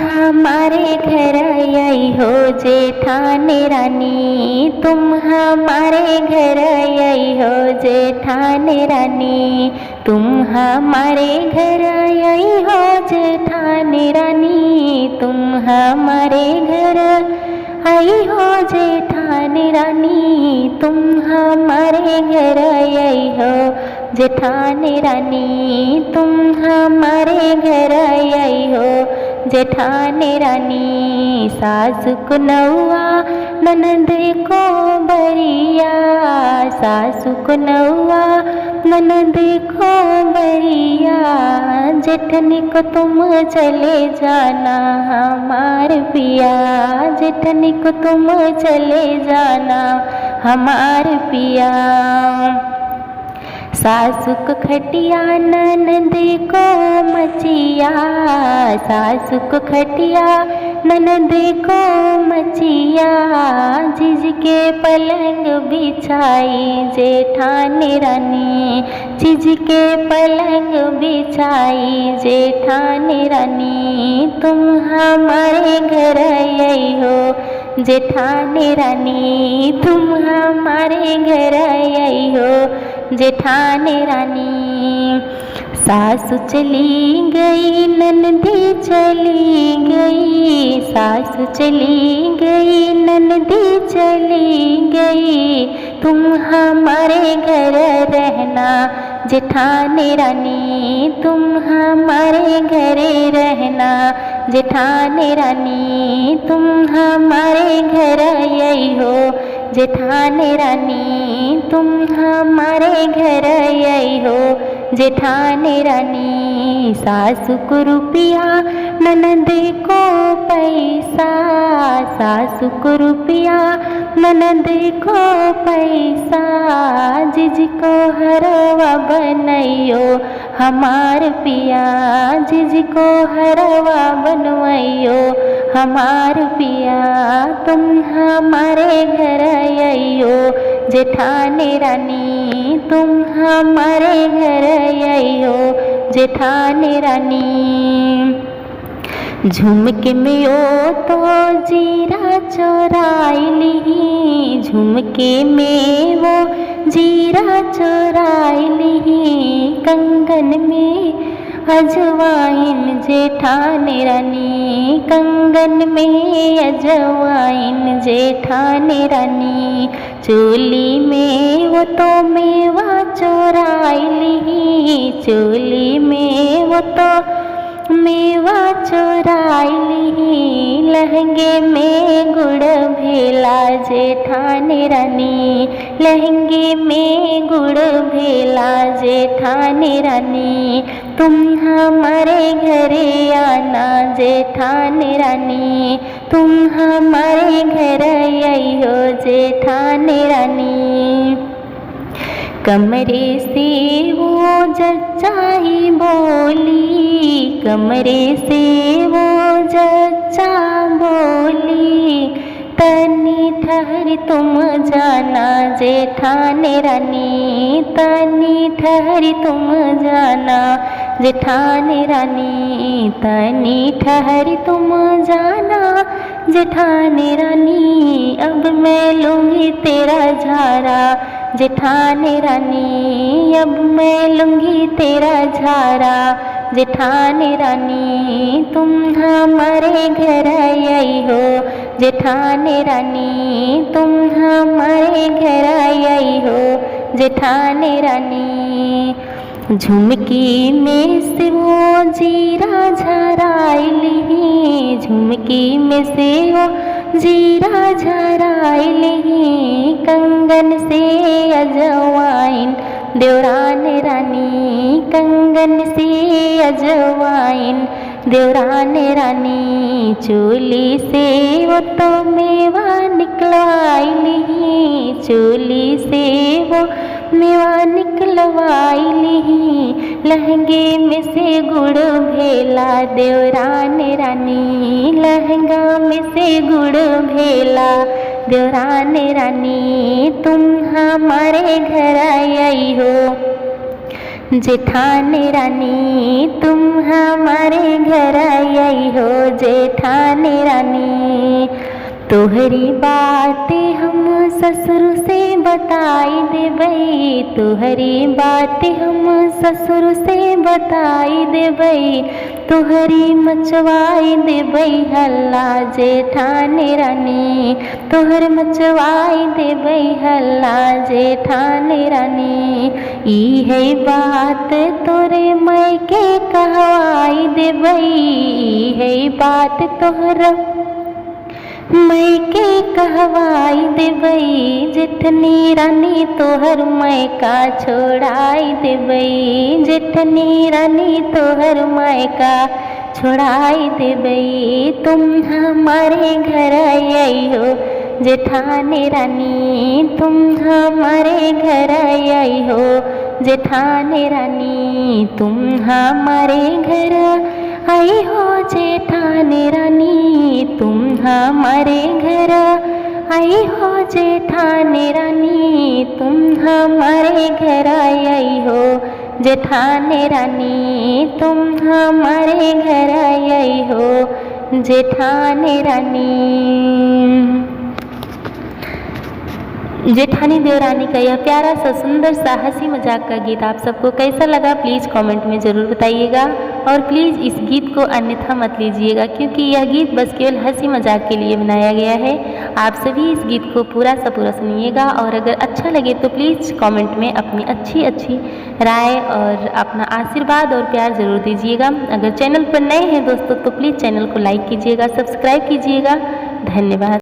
हमारे घर आई हो जेठानी रानी, तुम हमारे घर आई हो जेठानी रानी, तुम हमारे घर आई हो जेठानी रानी, तुम हमारे घर आई हो जेठानी रानी, तुम हमारे घर आई हो जेठानी रानी, तुम हमारे घर आई हो जेठानी रानी। सासु को नौआ ननद को बरिया, सासु को नौआ ननद को बरिया, जेठनी को तुम चले जाना हमार पिया, जेठनी को तुम चले जाना हमार पिया। सासु को खटिया ननद को मचिया, सासु को खटिया ननद को मचिया, जिसके पलंग बिछाई जेठानी रानी, जिसके पलंग बिछाई जेठानी रानी, तुम हमारे घर आई हो जेठानी रानी, तुम हमारे घर आई हो जेठानी रानी। सासु चली गई ननदी चली गई, सासु चली गई ननदी चली गई, तुम हमारे घर रहना जेठानी रानी, तुम हमारे घरे रहना जेठानी रानी, तुम हमारे घर आई हो जेठानी रानी, तुम हमारे घर आई हो जेठानी रानी। सासु को रुपया ननद को पैसा, सासु को रुपया ननद को पैसा, जिसको हरवा बनैयो हमार पिया, जिसको हरवा बनवाइयो हमार पिया, तुम हमारे घर आइयो जेठानी रानी, तुम हमारे घर आइयो जेठानी रानी। झुमके में ओ तो जीरा चोराइली, झुमके में वो जीरा चोराइली, कंगन में अजवाइन जेठानी रानी, कंगन में अजवाइन जेठानी रानी, चोली में वो तो मेवा चोराइली, चोली में वो तो मेवा चोराइली, लहंगे में गुड़ भेला जेठानी रानी, लहंगे में गुड़ भेला जेठानी रानी, तुम हमारे घरे आना जेठानी रानी, तुम हमारे घर आइयो जेठानी रानी। कमरे से वो जच्चाई बोली, कमरे से वो जच्चा बोली, तनी ठहर तुम जाना जेठानी रानी, तनी ठहर तुम जाना जेठानी रानी, तनी ठहर तुम जाना जेठानी रानी, अब मैं लूँगी तेरा झारा जेठानी रानी, अब मैं लूँगी तेरा झारा जेठानी रानी, तुम हमारे घर आई हो जेठानी रानी, तुम हमारे घर आई हो जेठानी रानी। झुमकी में से वो जीरा झराइली, झुमकी में से वो जीरा झराइली, कंगन से अजवाइन देवरानी रानी, कंगन से अजवाइन देवरानी रानी, चोली से वो तो मेवा निकलवाइली, चोली से वो मेवा निकलवाइली, लहंगे में से गुड़ भेला देवरानी रानी, लहंगा में से गुड़ भेला देवरानी रानी, तुम हमारे घर आई हो जेठानी रानी तुम हमारे घर आई हो जेठानी रानी। तोहरी बात हम ससुर से बताई देबई, तोहरी बात हम ससुर से बताई देबई, तोहरी मचवाई देबई हल्ला जेठानी रानी, तोहर मचवाई देबई हल्ला जेठानी रानी। ई है बात तोरे मैके कहवाई देबई, ई है बात तोहरा मैके कहवाई देबई, जेठनी रानी तोहर मैका छोड़ाई देबई, जेठनी रानी तोहर मैका छोड़ाई देबई। तुम हमारे घर आई हो जेठानी रानी, तुम हमारे घर आई हो जेठानी रानी, तुम हमारे घर आई हो जेठानी रानी, तुम हमारे घर आई हो जेठानी रानी, तुम हमारे घर आई हो जेठानी रानी, तुम हमारे घर आई हो जेठानी रानी। जेठानी देवरानी का यह प्यारा सा सुंदर सा हंसी मजाक का गीत आप सबको कैसा लगा प्लीज़ कमेंट में ज़रूर बताइएगा। और प्लीज़ इस गीत को अन्यथा मत लीजिएगा, क्योंकि यह गीत बस केवल हंसी मजाक के लिए बनाया गया है। आप सभी इस गीत को पूरा सा पूरा सुनिएगा, और अगर अच्छा लगे तो प्लीज़ कमेंट में अपनी अच्छी राय और अपना आशीर्वाद और प्यार ज़रूर दीजिएगा। अगर चैनल पर नए हैं दोस्तों तो प्लीज़ चैनल को लाइक कीजिएगा, सब्सक्राइब कीजिएगा। धन्यवाद।